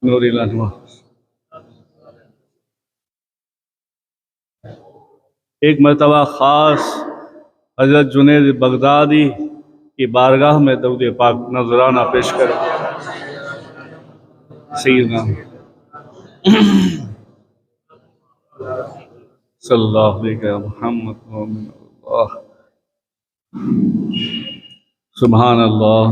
नूरिल अनवार। एक मरतबा ख़ास हज़रत जुनैद बगदादी की बारगाह में दरूद पाक नजराना पेश कर सैयदना सल्लल्लाहु अलैहि मुहम्मद सुभान अल्लाह।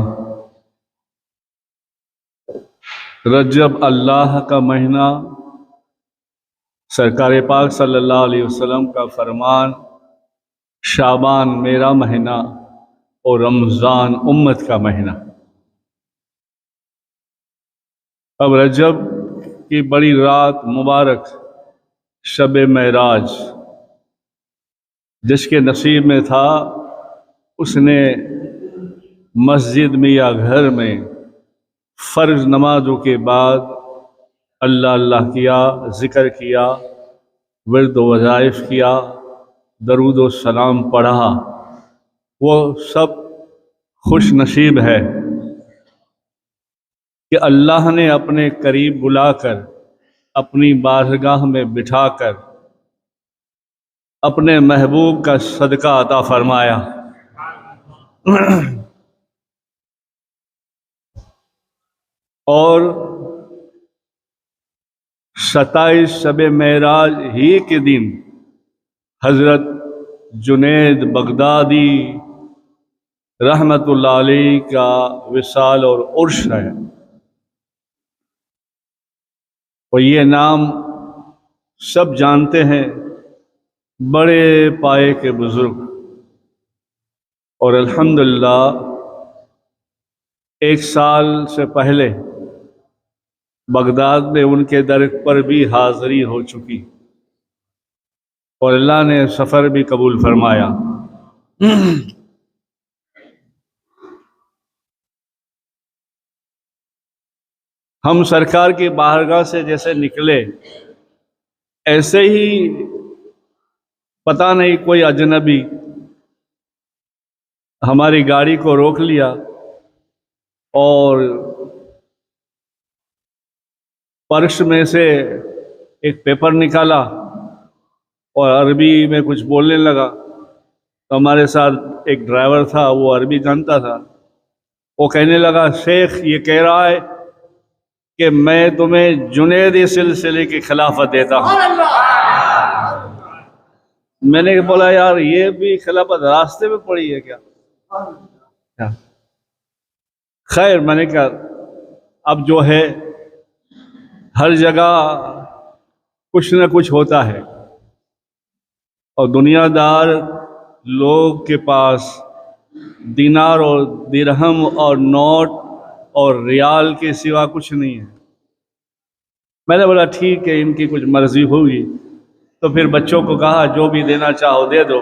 रजब अल्लाह का महीना, सरकार पाक सल्लल्लाहु अलैहि वसल्लम का फरमान, शाबान मेरा महीना और रमज़ान उम्मत का महीना। अब रजब की बड़ी रात मुबारक शब महराज जिसके नसीब में था, उसने मस्जिद में या घर में फ़र्ज नमाजों के बाद अल्लाह अल्लाह किया, ज़िक्र किया, विर्द वज़ाइफ किया, दरूद व सलाम पढ़ा। वो सब खुश नसीब है कि अल्लाह ने अपने करीब बुलाकर, अपनी बारगाह में बिठाकर अपने महबूब का सदका अता फरमाया। और 27 शब महराज ही के दिन हज़रत जुनैद बगदादी रहमतुल्लाह अलैह का विसाल और उर्श है। और ये नाम सब जानते हैं, बड़े पाए के बुजुर्ग। और अल्हम्दुलिल्लाह 1 साल से पहले बगदाद में उनके दर पर भी हाज़िरी हो चुकी और अल्लाह ने सफ़र भी कबूल फरमाया। हम सरकार की बारगाह से जैसे निकले, ऐसे ही पता नहीं कोई अजनबी हमारी गाड़ी को रोक लिया और पर्स में से एक पेपर निकाला और अरबी में कुछ बोलने लगा। तो हमारे साथ एक ड्राइवर था, वो अरबी जानता था। वो कहने लगा, शेख ये कह रहा है कि मैं तुम्हें जुनैदी सिलसिले की खिलाफत देता हूँ। मैंने बोला, यार ये भी खिलाफत रास्ते में पड़ी है क्या? खैर, मैंने कहा अब जो है हर जगह कुछ न कुछ होता है और दुनियादार लोग के पास दिनार और दिरहम और नोट और रियाल के सिवा कुछ नहीं है। मैंने बोला ठीक है, इनकी कुछ मर्जी होगी। तो फिर बच्चों को कहा जो भी देना चाहो दे दो।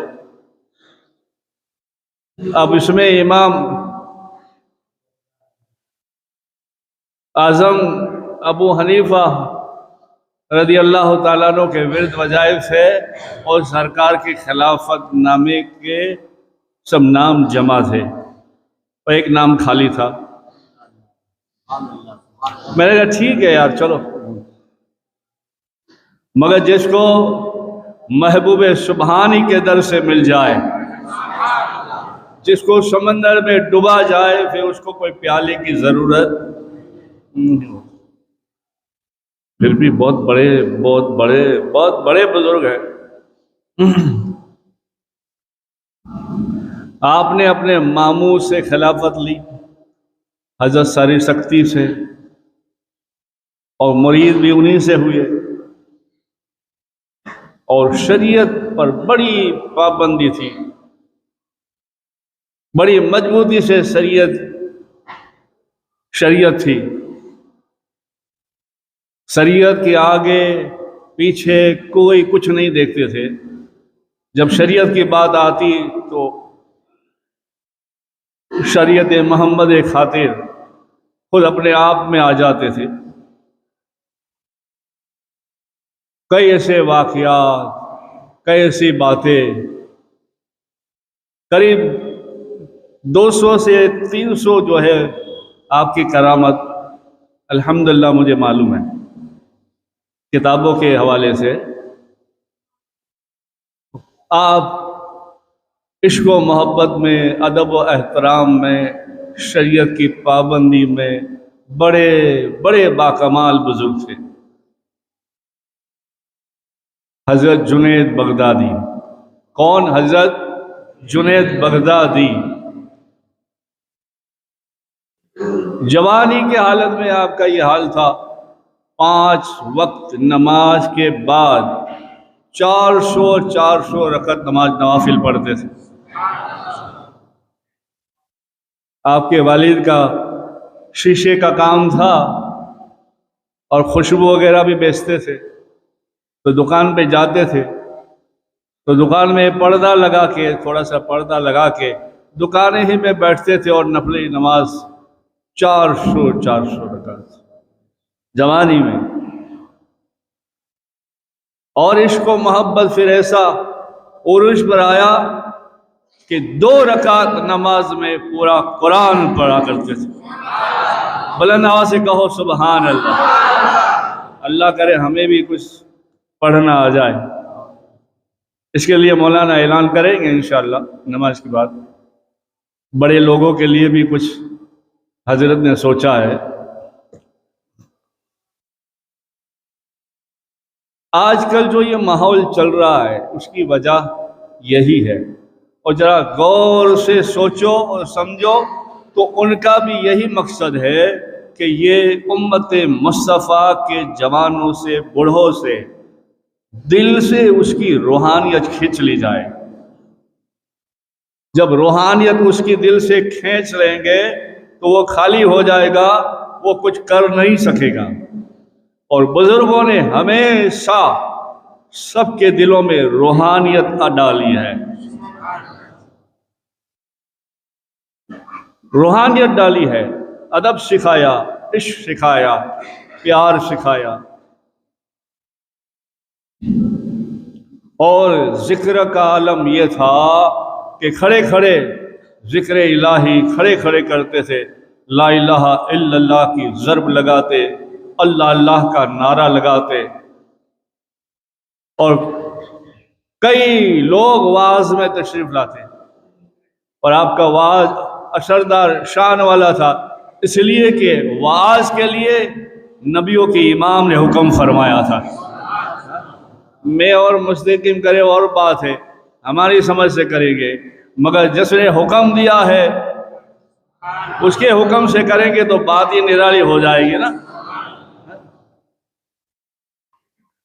अब इसमें इमाम आज़म अबू हनीफा रदी अल्लाह ताला अन्हु के विर्द वज़ाइफ है और सरकार के खिलाफत नामे के सब नाम जमा थे और एक नाम खाली था। मैंने कहा ठीक है यार, चलो। मगर जिसको महबूब सुबहानी के दर से मिल जाए, जिसको समंदर में डुबा जाए, फिर उसको कोई प्याले की जरूरत नहीं होती। फिर भी बहुत बड़े बुजुर्ग हैं। आपने अपने मामू से खिलाफत ली, हजरत सारी सख्ती से, और मुरीद भी उन्हीं से हुए और शरीयत पर बड़ी पाबंदी थी, बड़ी मजबूती से शरीयत थी। शरीयत के आगे पीछे कोई कुछ नहीं देखते थे। जब शरीयत की बात आती तो शरीयत मोहम्मद खातिर खुद अपने आप में आ जाते थे। कई ऐसे वाक़यात, कई ऐसी बातें, करीब 200 से 300 जो है आपकी करामत अल्हम्दुलिल्लाह मुझे मालूम है किताबों के हवाले से आप इश्क व मोहब्बत में, अदब व एहतराम में, शरीयत की पाबंदी में बड़े बड़े बाकमाल बुजुर्ग थे। हजरत जुनैद बगदादी। कौन? हजरत जुनैद बगदादी। जवानी के हालत में आपका ये हाल था। 5 वक्त नमाज के बाद 400 रकत नमाज नवाफिल पढ़ते थे। आपके वालिद का शीशे का काम था और खुशबू वगैरह भी बेचते थे, तो दुकान पे जाते थे तो दुकान में पर्दा लगा के, थोड़ा सा पर्दा लगा के दुकान ही में बैठते थे और नफली नमाज 400 रकात जवानी में। और इश्क व मोहब्बत फिर ऐसा उरूज पर आया कि 2 रकात नमाज में पूरा कुरान पढ़ा करते थे। बुलंद आवाज से कहो सुबहान अल्लाह। अल्लाह करे हमें भी कुछ पढ़ना आ जाए। इसके लिए मौलाना ऐलान करेंगे इंशाअल्लाह नमाज के बाद। बड़े लोगों के लिए भी कुछ हजरत ने सोचा है। आजकल जो ये माहौल चल रहा है उसकी वजह यही है, और जरा गौर से सोचो और समझो तो उनका भी यही मकसद है कि ये उम्मत मुस्तफ़ा के जवानों से, बूढ़ों से, दिल से उसकी रूहानियत खींच ली जाए। जब रूहानियत उसकी दिल से खींच लेंगे तो वो खाली हो जाएगा, वो कुछ कर नहीं सकेगा। और बुजुर्गों ने हमेशा सबके दिलों में रूहानियत डाली है, रूहानियत डाली है। अदब सिखाया, इश्क सिखाया, प्यार सिखाया, और जिक्र का आलम यह था कि खड़े खड़े जिक्र इलाही खड़े खड़े करते थे। ला इलाहा इल्लल्लाह की ज़र्ब लगाते, अल्लाह अल्लाह का नारा लगाते। और कई लोग वाज में तशरीफ लाते, और आपका वाज असरदार शान वाला था, इसलिए कि वाज के लिए नबियों के इमाम ने हुक्म फरमाया था। मैं और मुस्तकिम करे और बात है, हमारी समझ से करेंगे, मगर जिसने हुक्म दिया है उसके हुक्म से करेंगे तो बात ही निराली हो जाएगी ना।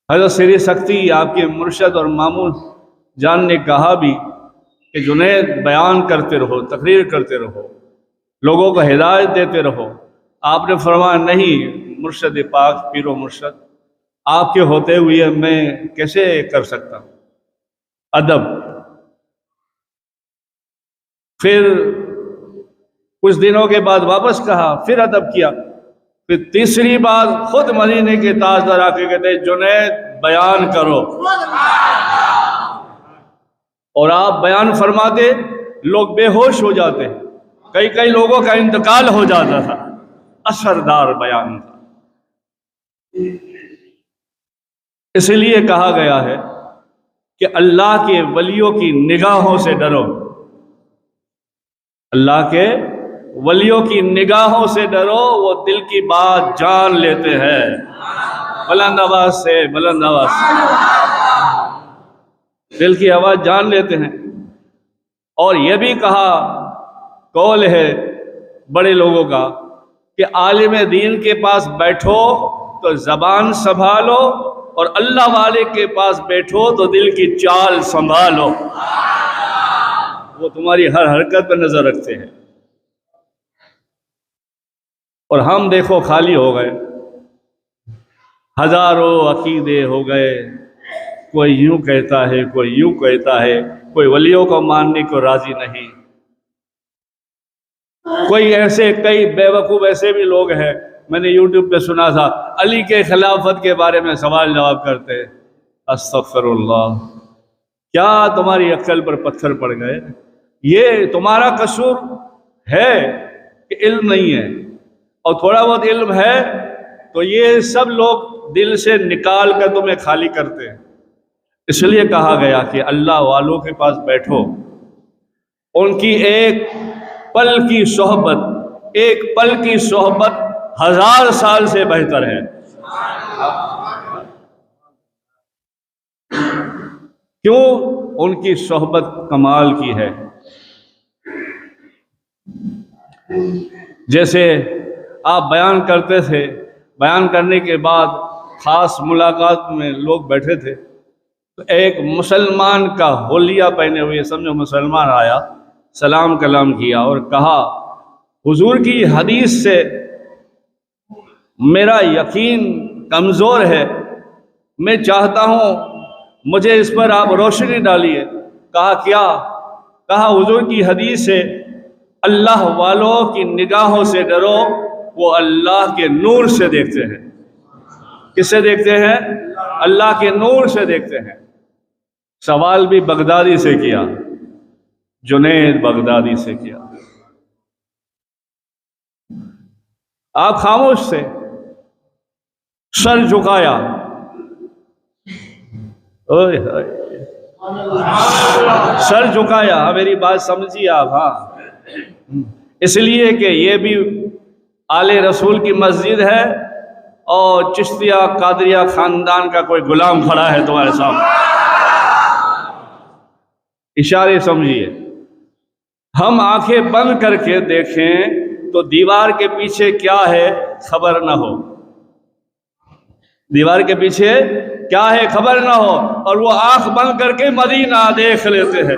हज़रत सिरी सख्ती आपके मुर्शद और मामूल जान ने कहा भी कि जुनैद बयान करते रहो, तकरीर करते रहो, लोगों को हिदायत देते रहो। आपने फरमाया नहीं मुर्शद पाक, पीरो मुर्शद, आपके होते हुए मैं कैसे कर सकता हूँ अदब। फिर कुछ दिनों के बाद वापस कहा, फिर अदब किया। फिर तीसरी बार खुद मदीने के ताजदार आके कहते जुनैद बयान करो, और आप बयान फरमाते, लोग बेहोश हो जाते, कई लोगों का इंतकाल हो जाता था। असरदार बयान था। इसलिए कहा गया है कि अल्लाह के वलियों की निगाहों से डरो, अल्लाह के वलियों की निगाहों से डरो, वो दिल की बात जान लेते हैं। बुलंद आवाज से, बुलंद आवाज से, दिल की आवाज जान लेते हैं। और यह भी कहा, कौल है बड़े लोगों का कि आलिम दीन के पास बैठो तो जबान संभालो, और अल्लाह वाले के पास बैठो तो दिल की चाल संभालो। वो तुम्हारी हर हरकत पर नजर रखते हैं। और हम देखो खाली हो गए, हजारों अकीदे हो गए। कोई यूं कहता है, कोई यूं कहता है, कोई वलियों को मानने को राजी नहीं। कोई ऐसे कई बेवकूफ़ ऐसे भी लोग हैं, मैंने यूट्यूब पे सुना था, अली के खिलाफत के बारे में सवाल जवाब करते हैं। अस्तगफिरुल्लाह, क्या तुम्हारी अक्ल पर पत्थर पड़ गए? ये तुम्हारा कसूर है कि इल्म नहीं है, और थोड़ा बहुत इल्म है तो ये सब लोग दिल से निकाल कर तुम्हें खाली करते हैं। इसलिए कहा गया कि अल्लाह वालों के पास बैठो, उनकी एक पल की सोहबत, एक पल की सोहबत 1000 साल से बेहतर है। क्यों? उनकी सोहबत कमाल की है। जैसे आप बयान करते थे, बयान करने के बाद खास मुलाकात में लोग बैठे थे, तो एक मुसलमान का होलिया पहने हुए, समझो मुसलमान आया, सलाम कलाम किया और कहा, हुजूर की हदीस से मेरा यकीन कमज़ोर है, मैं चाहता हूँ मुझे इस पर आप रोशनी डालिए। कहा क्या? कहा हुजूर की हदीस से अल्लाह वालों की निगाहों से डरो, वो अल्लाह के नूर से देखते हैं। किससे देखते हैं? अल्लाह के नूर से देखते हैं। सवाल भी बगदादी से किया, जुनैद बगदादी से किया। आप खामोश थे, सर झुकाया। ओए सर झुकाया। मेरी बात समझिए आप। हाँ, इसलिए कि ये भी आले रसूल की मस्जिद है और चिश्तिया कादरिया खानदान का कोई गुलाम खड़ा है तुम्हारे सामने। इशारे समझिए। हम आंखें बंद करके देखें तो दीवार के पीछे क्या है खबर ना हो, दीवार के पीछे क्या है खबर ना हो, और वो आंख बंद करके मदीना देख लेते हैं।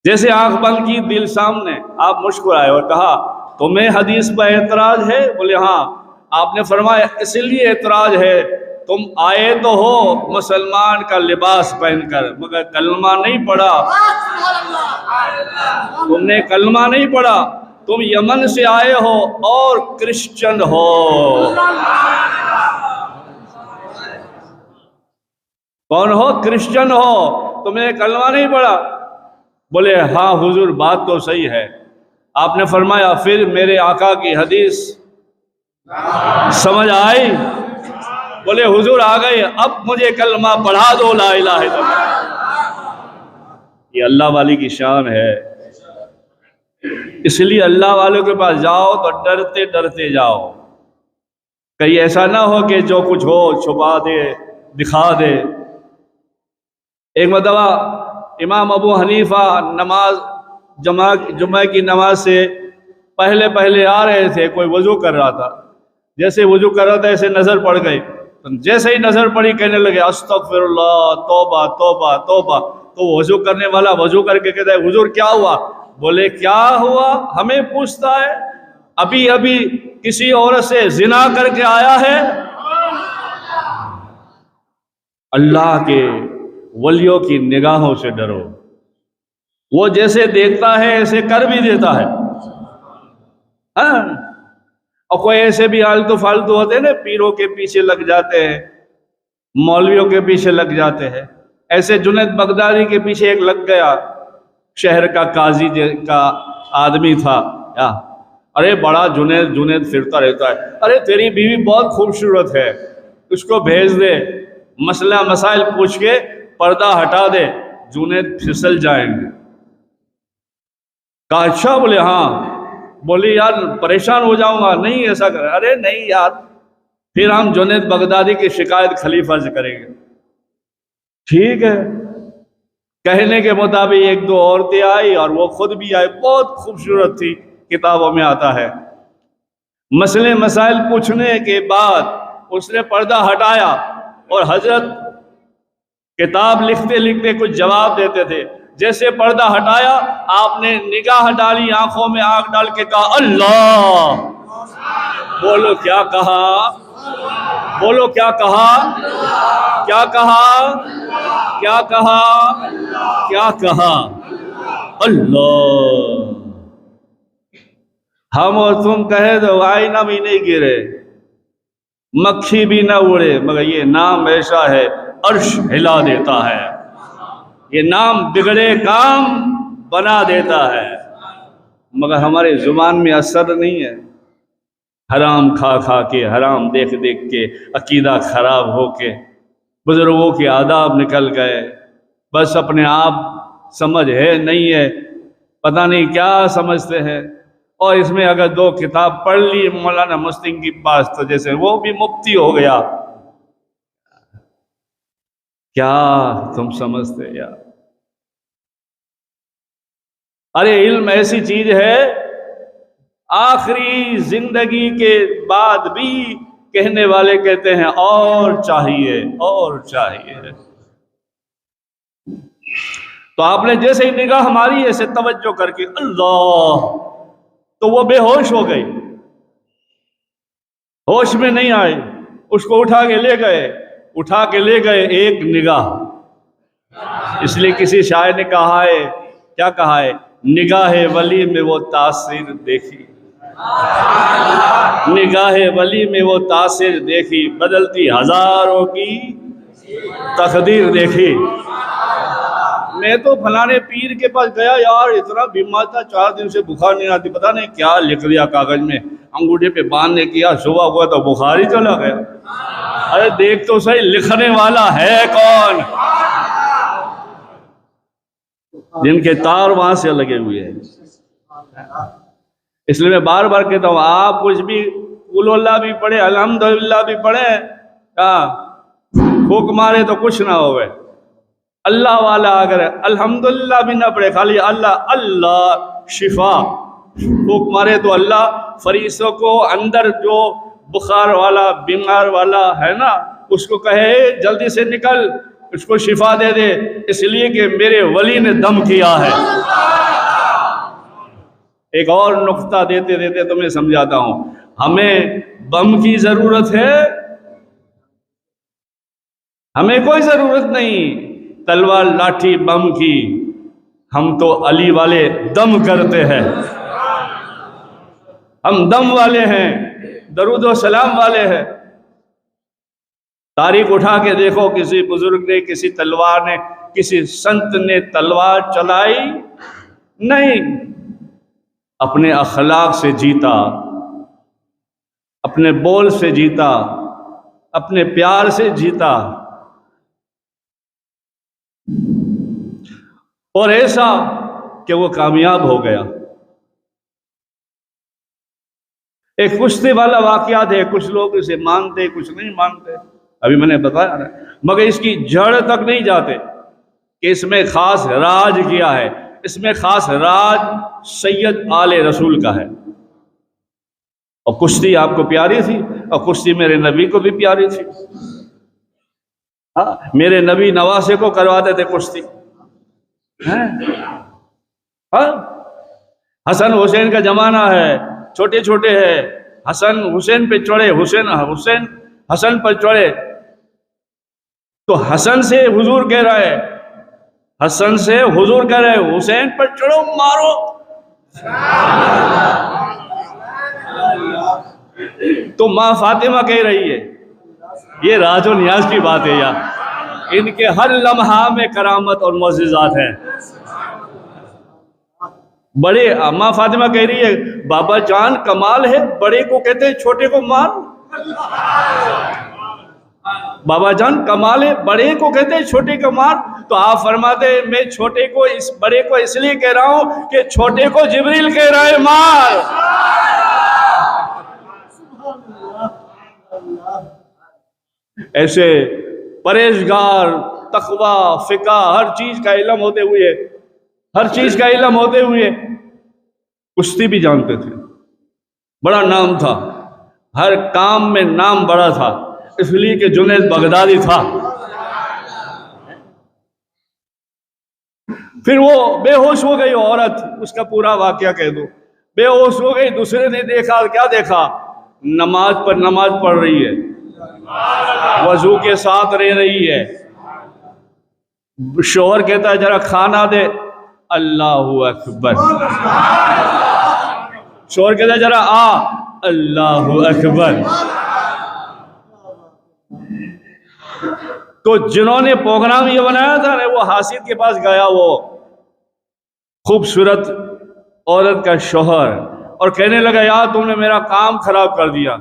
जैसे आंख बंद की, दिल सामने, आप मुस्कुराए और कहा तुम्हें हदीस पर एतराज है? बोले हाँ। आपने फरमाया इसलिए एतराज है, तुम आए तो हो मुसलमान का लिबास पहनकर, मगर कलमा नहीं पढ़ा। तुमने कलमा नहीं पढ़ा, तुम यमन से आए हो और क्रिश्चियन हो। कौन हो? क्रिश्चियन हो, तुमने कलमा नहीं पढ़ा। बोले हाँ हुजूर, बात तो सही है। आपने फरमाया फिर मेरे आका की हदीस समझ आई? बोले हुजूर आ गए, अब मुझे कलमा पढ़ा दो, ला इलाहा इल्लल्लाह। ये अल्लाह वाली की शान है। इसलिए अल्लाह वालों के पास जाओ तो डरते डरते जाओ। कहीं ऐसा ना हो कि जो कुछ हो छुपा दे, दिखा दे। एक मरतबा इमाम अबू हनीफा नमाज जुम्मे की नमाज से पहले पहले आ रहे थे, कोई वजू कर रहा था। जैसे वजू कर रहा था ऐसे नजर पड़ गई, तो जैसे ही नजर पड़ी कहने लगे अस्तगफिरुल्लाह, तौबा तौबा तौबा। तो वजू करने वाला वजू करके कहता है हुजूर क्या हुआ? बोले क्या हुआ? हमें पूछता है, अभी अभी किसी औरत से जिना करके आया है। अल्लाह के वलियों की निगाहों से डरो, वो जैसे देखता है ऐसे कर भी देता है। हाँ, और कोई ऐसे भी आलतू फालतू होते हैं ना, पीरों के पीछे लग जाते हैं, मौलवियों के पीछे लग जाते हैं। ऐसे जुनैद बगदादी के पीछे एक लग गया, शहर का काजी का आदमी था। या अरे बड़ा जुनैद जुनैद फिरता रहता है। अरे तेरी बीवी बहुत खूबसूरत है, उसको भेज दे, मसला मसाइल पूछ के पर्दा हटा दे, जुनैद फिसल जाएंगे। कहा अच्छा? बोले हाँ। बोली यार परेशान हो जाऊंगा, नहीं ऐसा कर। अरे नहीं यार, फिर हम जुनैद बगदादी की शिकायत खलीफा से करेंगे। ठीक है। कहने के मुताबिक एक दो औरतें आई और वो खुद भी आई, बहुत खूबसूरत थी, किताबों में आता है। मसले मसाइल पूछने के बाद उसने पर्दा हटाया और हजरत किताब लिखते लिखते कुछ जवाब देते थे। जैसे पर्दा हटाया, आपने निगाह डाली, आंखों में आंख डाल के कहा अल्लाह। बोलो क्या कहा? बोलो क्या कहा? क्या कहा? क्या कहा? क्या कहा? अल्लाह। हम और तुम कहे तो आईना भी नहीं गिरे, मक्खी भी ना उड़े, मगर ये नाम ऐसा है अर्श हिला देता है। ये नाम बिगड़े काम बना देता है, मगर हमारे जुबान में असर नहीं है। हराम खा खा के, हराम देख देख के अकीदा खराब हो के बुजुर्गों के आदाब निकल गए। बस अपने आप समझ है नहीं है, पता नहीं क्या समझते हैं। और इसमें अगर 2 किताब पढ़ ली मौलाना मुस्लिम की पास तो जैसे वो भी मुफ्ती हो गया। क्या तुम समझते यार? अरे इल्म ऐसी चीज है, आखिरी जिंदगी के बाद भी कहने वाले कहते हैं और चाहिए और चाहिए। तो आपने जैसे ही निगाह मारी ऐसे तवज्जो करके अल्लाह, तो वो बेहोश हो गई, होश में नहीं आए। उसको उठा के ले गए, उठा के ले गए एक निगाह। इसलिए किसी शायर ने कहा है, क्या कहा है, निगाहे वली में वो तासीर देखी, निगाहे वली में वो तासीर देखी, बदलती हजारों की तकदीर देखी। मैं तो फलाने पीर के पास गया यार, इतना बीमार था, 4 दिन से बुखार नहीं आती, पता नहीं क्या लिख दिया कागज में, अंगूठे पे बांधने किया, सुबह हुआ तो बुखार ही चला गया। अरे देख तो सही, लिखने वाला है कौन? जिनके तार वहां से लगे हुए हैं। इसलिए मैं बार बार कहता हूं, आप कुछ भी कुल अल्लाह भी पढ़े, अल्हम्दुलिल्लाह भी पढ़े, फूक मारे तो कुछ ना होवे। अल्लाह वाला अगर अल्हम्दुलिल्लाह भी ना पढ़े, खाली अल्लाह अल्लाह शिफा फूक मारे तो अल्लाह फरिश्तों को अंदर जो बुखार वाला बीमार वाला है ना, उसको कहे जल्दी से निकल, उसको शिफा दे दे, इसलिए कि मेरे वली ने दम किया है। एक और नुक्ता देते देते तुम्हें समझाता हूं, हमें बम की जरूरत है? हमें कोई जरूरत नहीं तलवार लाठी बम की, हम तो अली वाले दम करते हैं। हम दम वाले हैं, दरूद व सलाम वाले हैं। तारीख उठा के देखो, किसी बुजुर्ग ने, किसी तलवार ने, किसी संत ने तलवार चलाई नहीं, अपने अखलाक से जीता, अपने बोल से जीता, अपने प्यार से जीता। और ऐसा कि वो कामयाब हो गया। एक कुश्ती वाला वाकयात है, कुछ लोग इसे मानते कुछ नहीं मानते, अभी मैंने बताया ना, मगर इसकी जड़ तक नहीं जाते कि इसमें खास राज किया है। इसमें खास राज सैयद आले रसूल का है। और कुश्ती आपको प्यारी थी, और कुश्ती मेरे नबी को भी प्यारी थी। हाँ, मेरे नबी नवासे को करवाते थे कुश्ती। हाँ, हसन हुसैन का जमाना है, छोटे छोटे हैं, हसन हुसैन पे चढ़े, हुसैन हसन पर चढ़े, तो हसन से हुजूर कह रहा है, हसन से हुजूर कह रहे, हुसैन पर चढ़ो मारो। तो माँ फातिमा कह रही है, ये राजो नियाज की बात है यार, इनके हर लम्हा में करामत और मौजिज़ात हैं। बड़े माँ फातिमा कह रही है, बाबा जान कमाल है, बड़े को कहते हैं छोटे को मार। बाबा जान कमाल है, बड़े को कहते हैं छोटे को मार। तो आप फरमाते हैं, मैं छोटे को इस बड़े को इसलिए कह रहा हूं कि छोटे को जिब्रील कह रहा है मार। ऐसे परहेजगार, तकवा, फिका, हर चीज का इल्म होते हुए, हर चीज का इल्म होते हुए कुश्ती भी जानते थे। बड़ा नाम था, हर काम में नाम बड़ा था, इसलिए कि जुनैद बगदादी था। फिर वो बेहोश हो गई औरत, उसका पूरा वाकया कह दो। बेहोश हो गई, दूसरे ने देखा, क्या देखा, नमाज पर नमाज पढ़ रही है, वजू के साथ रह रही है। शोहर कहता है जरा खाना दे, अल्लाहु अकबर। शोहर कहता है जरा आ, अल्लाहु अकबर। तो जिन्होंने प्रोग्राम ये बनाया था ना, वो हासिद के पास गया, वो खूबसूरत औरत का शोहर, और कहने लगा यार तुमने मेरा काम खराब कर दिया।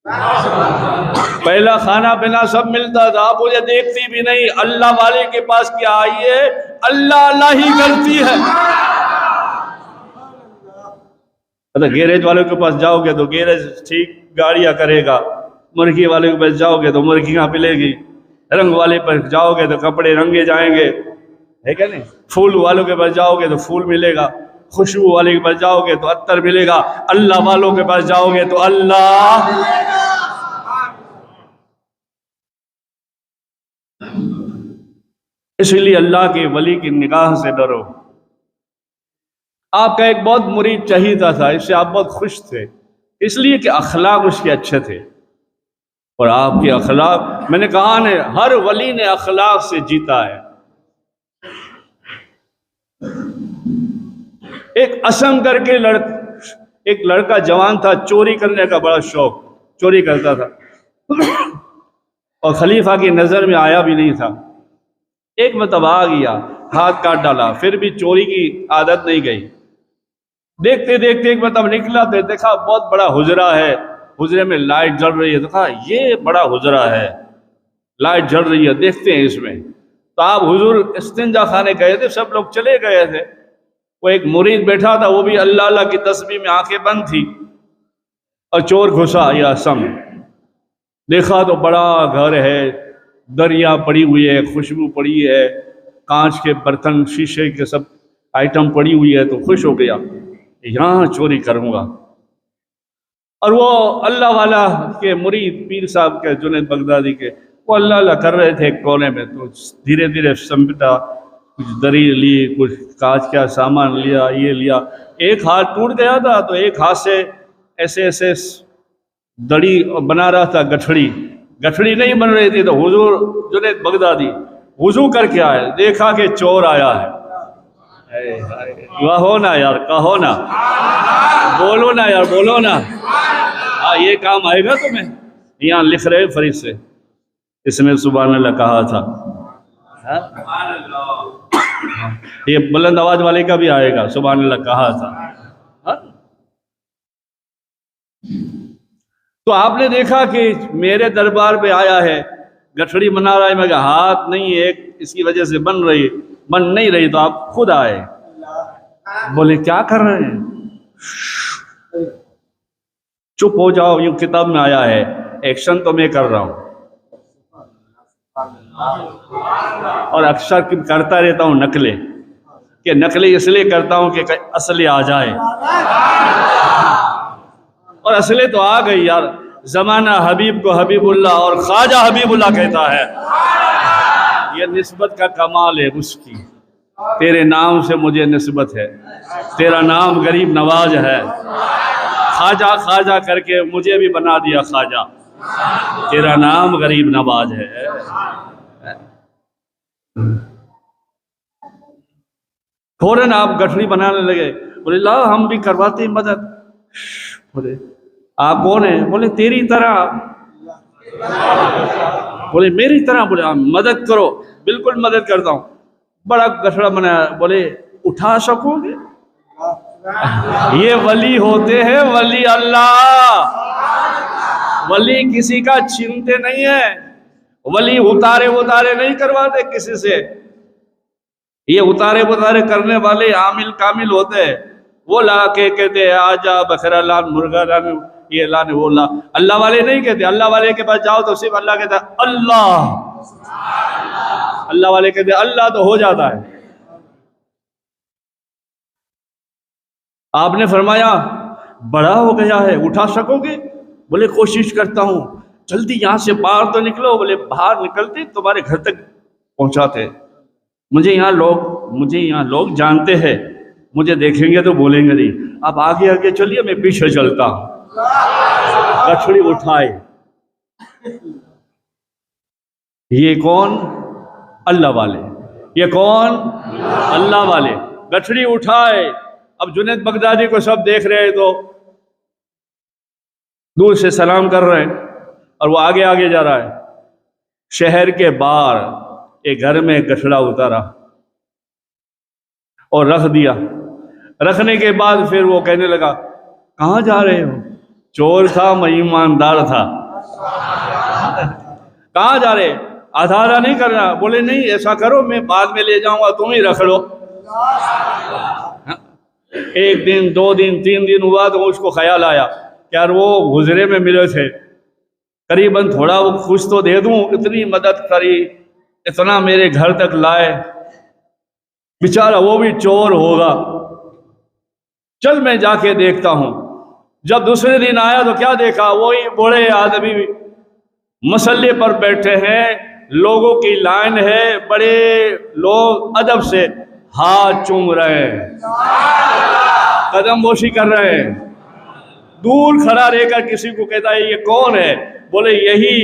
पहला खाना पीना सब मिलता था, आप मुझे देखती भी नहीं, अल्लाह वाले के पास क्या आई है, अल्लाह अल्लाह ही करती है। तो गैरेज वाले के पास जाओगे तो गैरेज ठीक गाड़ियां करेगा, मुर्गी वाले के पास जाओगे तो मुर्गियां पिलेगी, रंग वाले पर जाओगे तो कपड़े रंगे जाएंगे, है क्या नहीं? फूल वालों के पास जाओगे तो फूल मिलेगा, खुशबू वाले के पास जाओगे तो अत्तर मिलेगा, अल्लाह वालों के पास जाओगे तो अल्लाह। इसलिए अल्लाह के वली की निगाह से डरो। आपका एक बहुत मुरीद चाहता था, इससे आप बहुत खुश थे, इसलिए कि अखलाक उसके अच्छे थे। और आपके अखलाक, मैंने कहा ने हर वली ने अखलाक से जीता है। एक असम करके एक लड़का जवान था, चोरी करने का बड़ा शौक, चोरी करता था और खलीफा की नजर में आया भी नहीं था। एक मतलब आ गया, हाथ काट डाला, फिर भी चोरी की आदत नहीं गई। देखते देखते एक मतलब निकला तो देखा बहुत बड़ा हुजरा है, हुजरे में लाइट जल रही है, तो कहा ये बड़ा हुजरा है, लाइट जल रही है, देखते हैं इसमें। तो आप हुजूर इस्तिंजा खाने गए थे, सब लोग चले गए थे, वो एक मुरीद बैठा था, वो भी अल्लाह अल्लाह की तस्बीह में आंखें बंद थी, और चोर घुसा या सम। देखा तो बड़ा घर है, दरिया पड़ी हुई है, खुशबू पड़ी है, कांच के बर्तन शीशे के सब आइटम पड़ी हुई है, तो खुश हो गया, यहाँ चोरी करूँगा। और वो अल्लाह वाला के मुरीद पीर साहब के जुनैद बगदादी के, वो अल्लाह अल्लाह कर रहे थे एक कोने में। तो धीरे धीरे समेटा, कुछ दरी ली, कुछ कांच का सामान लिया, ये लिया। एक हाथ टूट गया था तो एक हाथ से ऐसे ऐसे दड़ी बना रहा था, गठड़ी नहीं बन रही थी। तो हुजूर जुनैद बगदादी वुजू करके आए, देखा कि चोर आया है। कहो ना यार, कहो ना, बोलो ना यार, बोलो ना। हाँ, ये काम आएगा तुम्हें। यहाँ लिख रहे फरीद से, इसने सुभान अल्लाह कहा था। ये बुलंद आवाज वाले का भी आएगा, सुभान अल्लाह कहा था। हा? तो आपने देखा कि मेरे दरबार पे आया है, गठड़ी बना रहा है, मैं हाथ नहीं है, इसकी वजह से बन नहीं रही, तो आप खुद आए। बोले क्या कर रहे हैं, चुप हो जाओ, यूं किताब में आया है, एक्शन तो मैं कर रहा हूं, और अक्सर करता रहता हूं नकले, कि नकले इसलिए करता हूं कि असली आ जाए। और असली तो आ गई यार। जमाना हबीब को हबीबुल्लाह और ख्वाजा हबीबुल्लाह कहता है। ये निस्बत का कमाल है उसकी। तेरे नाम से मुझे निस्बत है, तेरा नाम गरीब नवाज है, ख्वाजा ख्वाजा करके मुझे भी बना दिया ख्वाजा, तेरा नाम गरीब नवाज है। फौरन आप गठरी बनाने लगे। बोले ला हम भी करवाते मदद। बोले आप कौन है? बोले तेरी तरह। बोले मेरी तरह? बोले आप मदद करो। बिल्कुल मदद करता हूँ। बड़ा गठड़ा बनाया। बोले उठा सकोगे? ये वली होते हैं, वली अल्लाह। वली किसी का छीनते नहीं है, वली उतारे नहीं करवाते किसी से। ये उतारे करने वाले आमिल कामिल होते हैं। वो ला के कहते हैं आजा बकरा लान, मुर्गा लान, ये लान, वो ला। अल्लाह वाले नहीं कहते। अल्लाह वाले के पास जाओ तो सिर्फ अल्लाह कहता है अल्लाह। अल्लाह वाले कहते हैं अल्लाह, तो हो जाता है। आपने फरमाया बड़ा हो गया है, उठा सकोगे? बोले कोशिश करता हूं। जल्दी यहां से बाहर तो निकलो। बोले बाहर निकलते तुम्हारे घर तक पहुंचाते। मुझे यहाँ लोग जानते हैं, मुझे देखेंगे तो बोलेंगे नहीं। आप आगे आगे चलिए, मैं पीछे चलता हूं। गठड़ी उठाए। ये कौन? अल्लाह वाले। ये कौन? अल्लाह वाले। गठड़ी उठाए। अब जुनैद बगदादी को सब देख रहे हैं, तो दूर से सलाम कर रहे हैं, और वो आगे आगे जा रहा है। शहर के बाहर एक घर में गठड़ा उतारा और रख दिया। रखने के बाद फिर वो कहने लगा, कहाँ जा रहे हो? चोर था, मैं ईमानदार था। कहाँ जा रहे? आधा आधा नहीं करना। बोले नहीं, ऐसा करो, मैं बाद में ले जाऊंगा, तुम ही रख लो। एक दिन, 2 दिन, 3 दिन हुआ तो उसको ख्याल आया कि यार वो गुजरे में मिले थे, करीबन थोड़ा वो कुछ तो दे दूं, इतनी मदद करी, इतना मेरे घर तक लाए, बेचारा वो भी चोर होगा, चल मैं जाके देखता हूं। जब दूसरे दिन आया तो क्या देखा, वही बूढ़े आदमी मसल्ले पर बैठे हैं, लोगों की लाइन है, बड़े लोग अदब से हाथ चूम रहे हैं, कदम बोशी कर रहे हैं। दूर खड़ा रहकर किसी को कहता है ये कौन है? बोले यही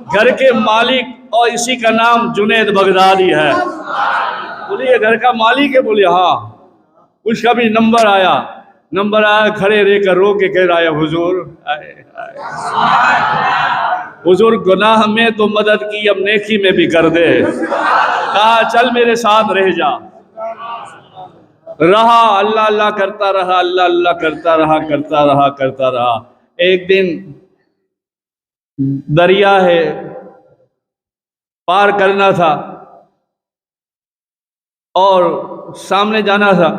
घर के मालिक, और इसी का नाम जुनैद बगदादी है। बोले ये घर का मालिक है? बोले हाँ। उसका भी नंबर आया, खड़े रहकर रो के कह रहा है, हुजूर हुजूर गुनाह में तो मदद की, अब नेकी में भी कर दे। कहा चल मेरे साथ रह जा। रहा, अल्लाह अल्लाह करता रहा, अल्लाह अल्लाह करता रहा। एक दिन दरिया है, पार करना था और सामने जाना था,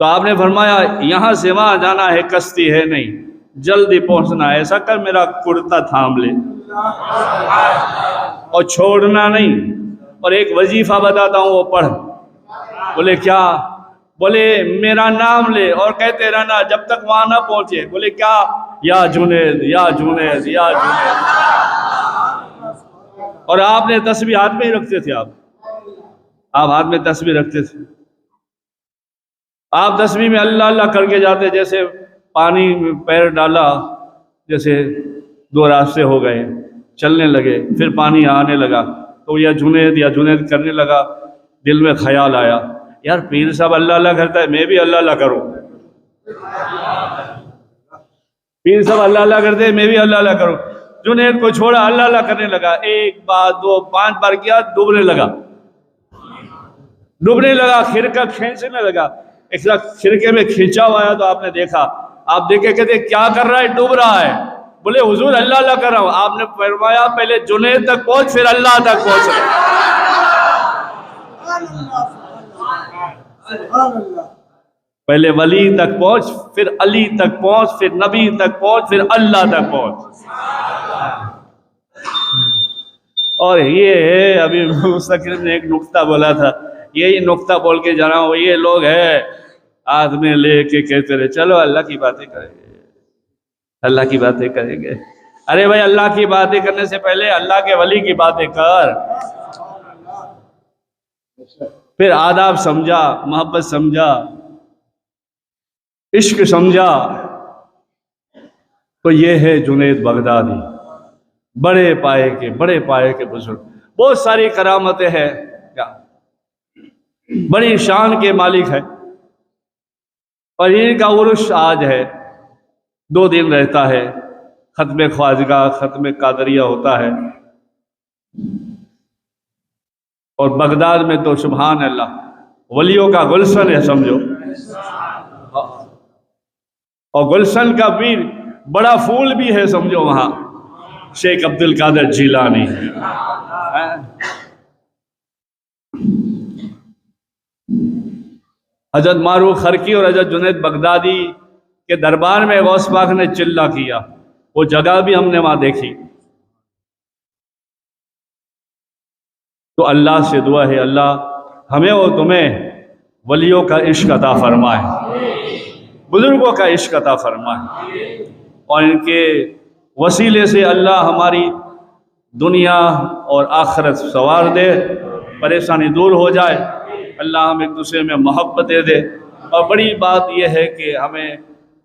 तो आपने फरमाया यहां से वहां जाना है, कश्ती है नहीं, जल्दी पहुंचना है, ऐसा कर मेरा कुर्ता थाम ले और छोड़ना नहीं, और एक वजीफा बताता हूं वो पढ़। बोले क्या? बोले मेरा नाम ले और कहते रहना जब तक वहां ना पहुंचे। बोले क्या? या जुनैद, या जुनैद, या जुनैद। और आपने तस्बीह हाथ में ही रखते थे, आप हाथ में तस्बीह रखते थे। आप तस्बीह में अल्लाह अल्लाह करके जाते, जैसे पानी में पैर डाला, जैसे 2 रास्ते हो गए, चलने लगे, फिर पानी आने लगा तो या जुनैद करने लगा। दिल में ख्याल आया, यार पीर साहब अल्लाह अल्लाह करता है, मैं भी अल्लाह अल्लाह करूं। पीर साहब अल्लाह अल्लाह करते हैं, मैं भी अल्लाह अल्लाह करूं। जुनैद को छोड़ा, अल्लाह अल्लाह करने लगा। 1 बार, 2, 5 बार किया, डूबने लगा, खिरका खींचने लगा। एक खिरके में खींचा हुआ है तो आपने देखा, आप देखे कहते क्या कर रहा है? डूब रहा है। बोले हुजूर अल्लाह अल्लाह कर रहा हूं। आपने फरमाया पहले जुनैद तक पहुंच, फिर अल्लाह तक पहुंच। पहले वली तक पहुंच, फिर अली तक पहुंच, फिर नबी तक पहुंच, फिर अल्लाह तक पहुंच। और ये है, अभी मुस्तकिल ने एक नुक्ता बोला था, यही नुक्ता बोल के जा रहा हूं। ये लोग है हाथ में लेके कहते रहे चलो अल्लाह की बातें करेंगे, अल्लाह की बातें करेंगे। अरे भाई अल्लाह की बातें करने से पहले अल्लाह के वली की बातें कर, फिर आदाब समझा, मोहब्बत समझा, इश्क समझा। तो ये है जुनैद बगदादी, बड़े पाए के बुजुर्ग। बहुत सारी करामतें हैं, क्या बड़ी शान के मालिक है। और इनका उर्स आज है, 2 दिन रहता है, खत्म ख्वाजगा, खत्म कादरिया होता है। और बगदाद में तो सुभान अल्लाह वलियों का गुलशन है समझो, और गुलशन का भी बड़ा फूल भी है समझो वहां, शेख अब्दुल कादिर जिलानी। हजरत मारूफ खरकी और हजरत जुनैद बगदादी के दरबार में गौस पाक ने चिल्ला किया, वो जगह भी हमने वहां देखी। तो अल्लाह से दुआ है, अल्लाह हमें और तुम्हें वलियों का इश्क अता फरमाए, बुजुर्गों का इश्क अता फरमाए, और इनके वसीले से अल्लाह हमारी दुनिया और आखिरत संवार दे, परेशानी दूर हो जाए, अल्लाह हम एक दूसरे में मोहब्बत दे दे। और बड़ी बात यह है कि हमें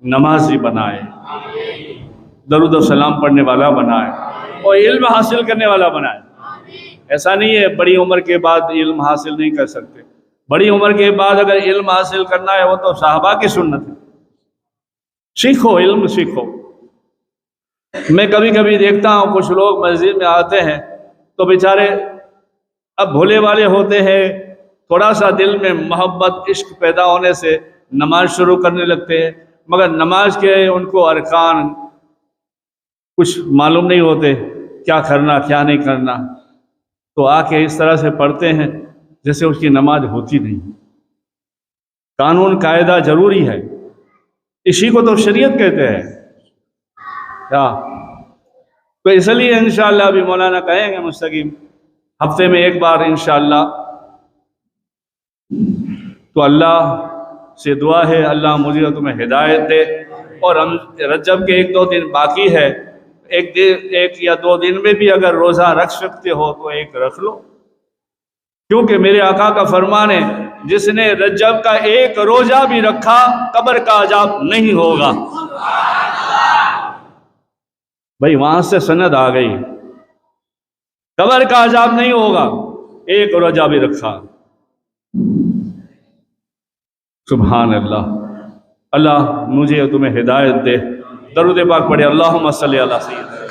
नमाजी बनाए, दरूद और सलाम पढ़ने वाला बनाए, और इल्म हासिल करने वाला बनाए। ऐसा नहीं है बड़ी उम्र के बाद इल्म हासिल नहीं कर सकते, बड़ी उम्र के बाद अगर इल्म हासिल करना है वो तो साहबा की सुन्नत है, सीखो, इल्म सीखो। मैं कभी कभी देखता हूँ कुछ लोग मस्जिद में आते हैं तो बेचारे अब भोले वाले होते हैं, थोड़ा सा दिल में मोहब्बत इश्क पैदा होने से नमाज शुरू करने लगते हैं, मगर नमाज के उनको अरकान कुछ मालूम नहीं होते, क्या करना क्या नहीं करना, तो आके इस तरह से पढ़ते हैं जैसे उसकी नमाज होती नहीं। कानून कायदा जरूरी है, इसी को तो शरीयत कहते हैं क्या। तो इसलिए इंशाअल्लाह अभी मौलाना कहेंगे मुस्तकीम हफ्ते में एक बार इंशाअल्लाह। तो अल्लाह से दुआ है अल्लाह मुझे और तुम्हें हिदायत दे। और हम रजब के 1-2 दिन बाकी है, एक या 2 दिन में भी अगर रोज़ा रख सकते हो तो एक रख लो, क्योंकि मेरे आका का फरमान है जिसने रजब का एक रोजा भी रखा कब्र का अजाब नहीं होगा। भाई वहां से सनद आ गई, कब्र का अजाब नहीं होगा, एक रोजा भी रखा। सुभान अल्लाह। अल्लाह मुझे और तुम्हें हिदायत दे। दरूद पाक पढ़े, अल्लाहुम्मा सल्ली अला सय्यिदना।